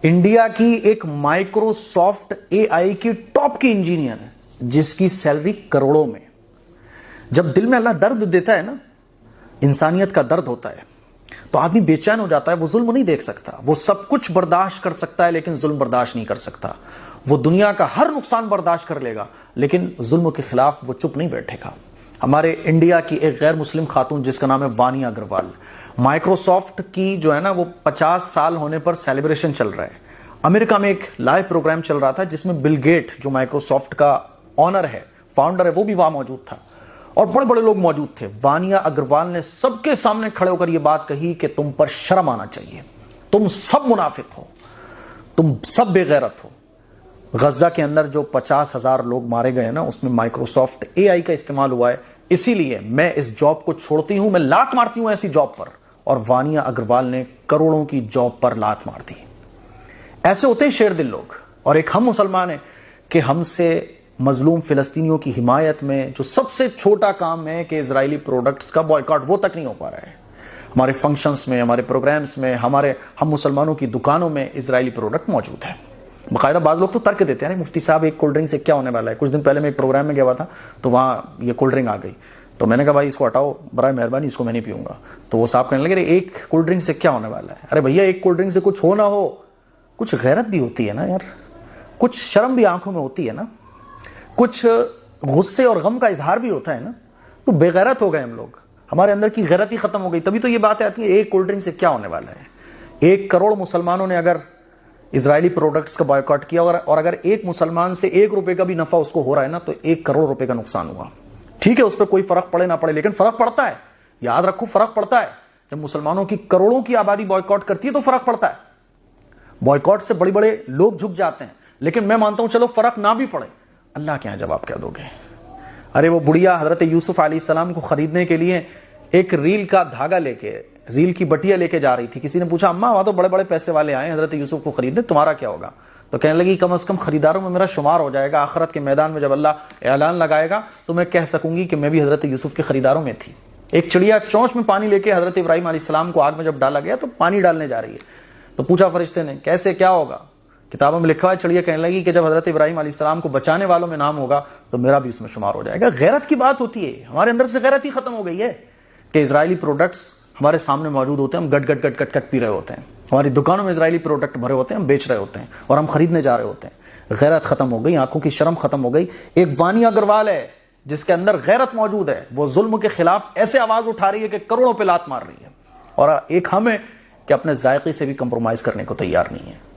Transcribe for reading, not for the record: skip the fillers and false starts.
India की एक Microsoft AI की टॉप की इंजीनियर है जिसकी सैलरी करोड़ों में। जब दिल में अल्लाह दर्द देता है ना, इंसानियत का दर्द होता है, तो आदमी बेचैन हो जाता है। वो जुल्म नहीं देख सकता, वो सब कुछ बर्दाश्त कर सकता है लेकिन जुल्म बर्दाश्त नहीं कर सकता। वो दुनिया का हर नुकसान बर्दाश्त कर लेगा लेकिन जुल्म के खिलाफ वो चुप नहीं बैठेगा। हमारे इंडिया की एक गैर मुस्लिम खातून जिसका नाम है वानिया अग्रवाल, माइक्रोसॉफ्ट की जो है ना वो 50 साल होने पर सेलिब्रेशन चल रहा है। अमेरिका में एक लाइव प्रोग्राम चल रहा था जिसमें बिल गेट जो माइक्रोसॉफ्ट का ऑनर है, फाउंडर है, वो भी वहां मौजूद था और बड़े बड़े लोग मौजूद थे। वानिया अग्रवाल ने सबके सामने खड़े होकर यह बात कही कि तुम पर शर्म आना चाहिए, तुम सब मुनाफिक हो, तुम सब बेगैरत हो। गजा के अंदर जो 50,000 लोग मारे गए ना, उसमें माइक्रोसॉफ्ट एआई का इस्तेमाल हुआ है, इसीलिए मैं इस जॉब को छोड़ती हूं, मैं लात मारती हूं ऐसी जॉब पर। और वानिया अग्रवाल ने करोड़ों की जॉब पर लात मार दी। ऐसे होते हैं शेर दिल लोग। और एक हम मुसलमान हैं कि हमसे मजलूम फिलिस्तीनियों की हिमायत में जो सबसे छोटा काम है कि इजरायली प्रोडक्ट्स का बॉयकॉट, वो तक नहीं हो पा रहा है। हमारे फंक्शंस में, हमारे प्रोग्राम्स में, हम मुसलमानों की दुकानों में इजरायली प्रोडक्ट मौजूद है। बाकायदा बाज़ लोग तो तर्क देते हैं, मुफ्ती साहब एक कोल्ड ड्रिंक से क्या होने वाला है। कुछ दिन पहले मैं एक प्रोग्राम में गया हुआ था तो वहाँ ये कोल्ड ड्रिंक आ गई, तो मैंने कहा भाई इसको हटाओ बराए मेहरबानी, इसको मैं नहीं पीऊंगा। तो वो साहब कहने लगे एक कोल्ड ड्रिंक से क्या होने वाला है। अरे भैया, एक कोल्ड ड्रिंक से कुछ हो ना हो, कुछ गैरत भी होती है ना यार, कुछ शर्म भी आंखों में होती है ना, कुछ गुस्से और गम का इजहार भी होता है ना। तो बेगैरत हो गए हम लोग, हमारे अंदर की गैरत ही खत्म हो गई। तभी तो ये बात आती है एक कोल्ड ड्रिंक से क्या होने वाला है। 1 करोड़ मुसलमानों ने अगर इजरायली प्रोडक्ट्स का बॉयकॉट किया और अगर एक मुसलमान से 1 रुपए का भी नफा उसको हो रहा है ना, तो 1 करोड़ रुपए का नुकसान हुआ। ठीक है, उस पर कोई फर्क पड़े ना पड़े, लेकिन फर्क पड़ता है। याद रखो, फर्क पड़ता है। जब मुसलमानों की करोड़ों की आबादी बॉयकॉट करती है तो फर्क पड़ता है। बॉयकॉट से बड़े बड़े लोग झुक जाते हैं, लेकिन मैं मानता हूं चलो फर्क ना भी पड़े, अल्लाह के यहां जवाब क्या दोगे। अरे वो बुढ़िया हजरत यूसुफ अलैहिस्सलाम को खरीदने के लिए एक रील का धागा लेके, रील की बटिया लेके जा रही थी। किसी ने पूछा अम्मा वहां तो बड़े बड़े पैसे वाले आए हजरत यूसुफ को खरीदने, तुम्हारा क्या होगा। तो कहने लगी कम से कम खरीदारों में मेरा शुमार हो जाएगा। आखिरत के मैदान में जब अल्लाह ऐलान लगाएगा तो मैं कह सकूंगी कि मैं भी हजरत यूसुफ के खरीदारों में थी। एक चिड़िया चोंच में पानी लेके हजरत इब्राहिम अलैहिस्सलाम को आग में जब डाला गया तो पानी डालने जा रही है, तो पूछा फरिश्ते ने कैसे क्या होगा। किताबों में लिखा है, चिड़िया कहने लगी कि जब हजरत इब्राहिम अलैहिस्सलाम को बचाने वालों में नाम होगा तो मेरा भी उसमें शुमार हो जाएगा। गैरत की बात होती है, हमारे अंदर से गैरत ही खत्म हो गई है कि इजरायली प्रोडक्ट्स हमारे सामने मौजूद होते हैं, हम गट गट गट गट गट पी रहे होते हैं, हमारी दुकानों में इजरायली प्रोडक्ट भरे होते हैं, हम बेच रहे होते हैं और हम खरीदने जा रहे होते हैं। गैरत खत्म हो गई, आंखों की शर्म खत्म हो गई। एक वानिया अग्रवाल है जिसके अंदर गैरत मौजूद है, वो जुल्म के खिलाफ ऐसे आवाज उठा रही है कि करोड़ों पे लात मार रही है। और एक हम है कि अपने जायके से भी कंप्रोमाइज करने को तैयार नहीं है।